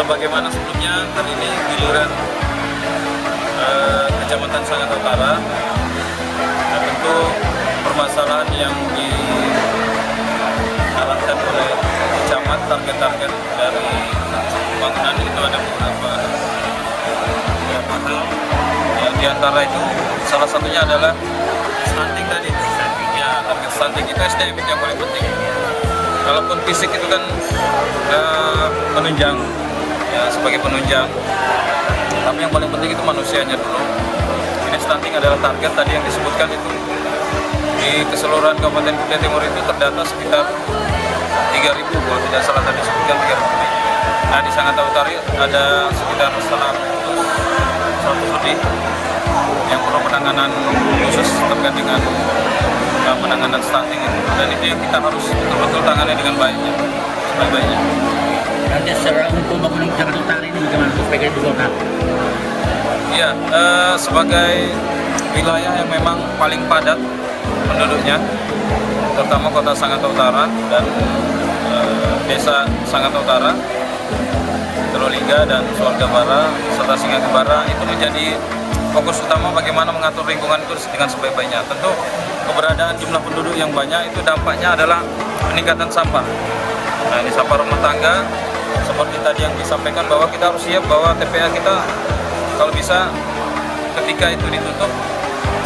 sebagaimana sebelumnya, kali ini giliran Kecamatan Sangatta Utara. Nah, tentu permasalahan yang diarahkan oleh camat, target-target dari pembangunan itu ada beberapa hal. Ya, di antara itu salah satunya adalah stunting tadi. Ya, target stunting itu SDM yang paling penting. Kalaupun fisik itu kan penunjang, ya sebagai penunjang. Tapi yang paling penting itu manusianya dulu. Ini stunting adalah target tadi yang disebutkan itu. Di keseluruhan Kabupaten Kutai Timur itu terdata sekitar 3.000, kalau tidak salah tadi disebutkan 3.000. Nah, di Sangatta Utara ada sekitar 100 lebih yang perlu penanganan khusus terkait dengan penanganan stunting itu. Dan itu yang kita harus betul-betul tangani dengan baiknya, sebaik-baiknya. Nanti secara hukum bangunan Sangatta Utara ini bagaimana sebagai ibu kota? Iya, sebagai wilayah yang memang paling padat penduduknya, terutama kota Sangatta Utara dan desa Sangatta Utara, Teloliga dan Suargabara serta Singgagembara, itu menjadi fokus utama bagaimana mengatur lingkungan itu dengan sebaik-baiknya. Tentu keberadaan jumlah penduduk yang banyak itu dampaknya adalah peningkatan sampah. Nah, ini sampah rumah tangga, seperti tadi yang disampaikan bahwa kita harus siap bahwa TPA kita kalau bisa ketika itu ditutup,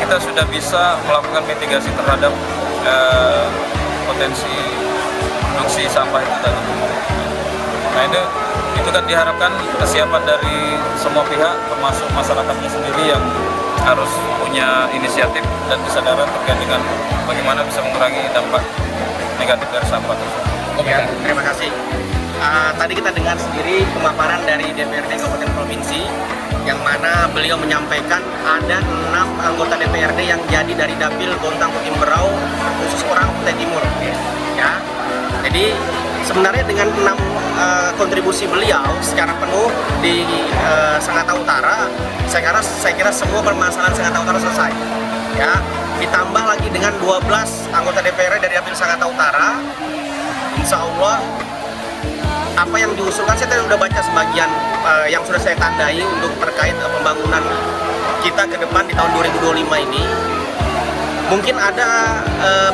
kita sudah bisa melakukan mitigasi terhadap potensi produksi sampah itu tadi. Nah, itu kan diharapkan kesiapan dari semua pihak, termasuk masyarakatnya sendiri yang harus punya inisiatif dan kesadaran terkait dengan bagaimana bisa mengurangi dampak negatif dari sampah tersebut. Ya, terima kasih. Tadi kita dengar sendiri pemaparan dari DPRD Kabupaten Provinsi, yang mana beliau menyampaikan ada 6 anggota DPRD yang jadi dari Dapil Bontang Kutim Berau, khusus orang Kutai Timur. Ya, jadi sebenarnya dengan 6 kontribusi beliau secara penuh di Sangatta Utara, saya kira semua permasalahan Sangatta Utara selesai. Ya, ditambah lagi dengan 12 anggota DPRD dari Dapil Sangatta Utara, insya Allah apa yang diusulkan, saya tadi sudah baca sebagian yang sudah saya tandai untuk terkait pembangunan kita ke depan di tahun 2025 ini. Mungkin ada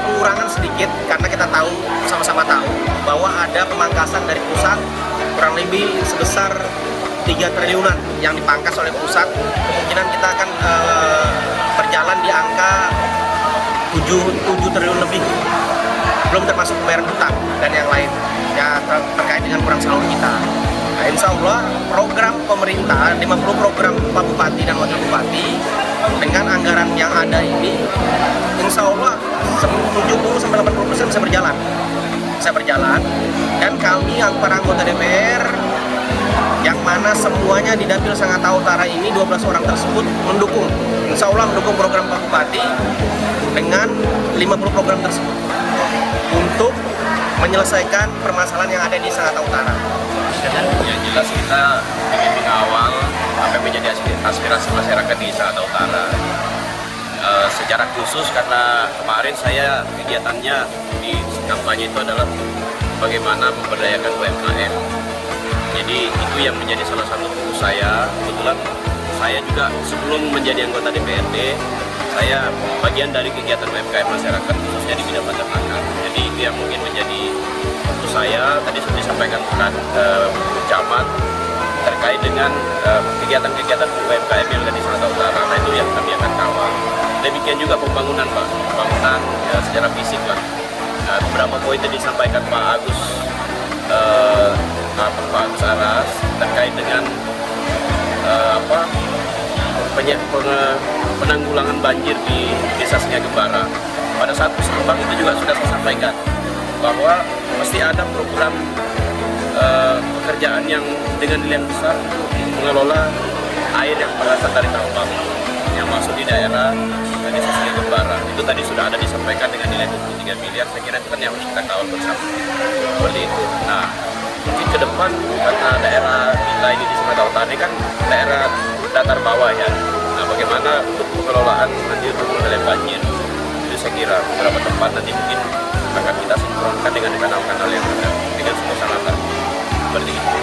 pengurangan sedikit karena kita tahu, sama-sama tahu bahwa ada pemangkasan dari pusat kurang lebih sebesar 3 triliunan yang dipangkas oleh pusat. Kemungkinan kita akan berjalan di angka 7 triliun lebih, belum termasuk pembayaran hutang dan yang lain ya terkait dengan kurang salur kita. Nah, insya Allah program pemerintah, 50 program Pak Bupati dan Wakil Bupati dengan anggaran yang ada ini, insya Allah 70-80% bisa berjalan. Dan kami yang para anggota DPR yang mana semuanya di Dapil Sangatta Utara ini 12 orang tersebut mendukung, insya Allah mendukung program Pak Bupati dengan 50 program tersebut untuk menyelesaikan permasalahan yang ada di Sangatta Utara. Yang jelas kita ingin mengawal apa yang menjadi aspirasi masyarakat di Sangatta Utara. Secara khusus karena kemarin saya kegiatannya di kampanye itu adalah bagaimana memberdayakan UMKM. Jadi itu yang menjadi salah satu fokus saya. Kebetulan saya juga sebelum menjadi anggota DPRD, saya bagian dari kegiatan UMKM masyarakat khususnya di bidang peternakan. Jadi itu yang mungkin menjadi fokus saya. Tadi sudah disampaikan camat terkait dengan kegiatan-kegiatan UMKM yang ada di Sangatta Utara. Nah, itu yang kami akan kawal. Demikian juga pembangunan, Pak. Pembangunan ya, secara fisik, Pak. Beberapa poin tadi disampaikan Pak Agus Aras terkait dengan penanggulangan banjir di Desa Singgagembara. Pada saat musibah itu juga sudah saya sampaikan bahwa mesti ada program pekerjaan yang dengan nilai besar untuk mengelola air yang berasal dari tambang yang masuk di daerah Desa Singgagembara. Itu tadi sudah ada disampaikan dengan nilai 23 miliar. Saya kira itu kan yang harus kita kawal bersama. Seperti itu. Nah, mungkin ke depan karena daerah kita ini di Sangatta Utara ini kan daerah datar bawah ya. Nah, bagaimana untuk pengelolaan nanti untuk mengendalikan banjir, itu saya kira beberapa tempat nanti mungkin akan kita sinkronkan dengan kanal-kanal yang ada dengan semua sanatan seperti itu.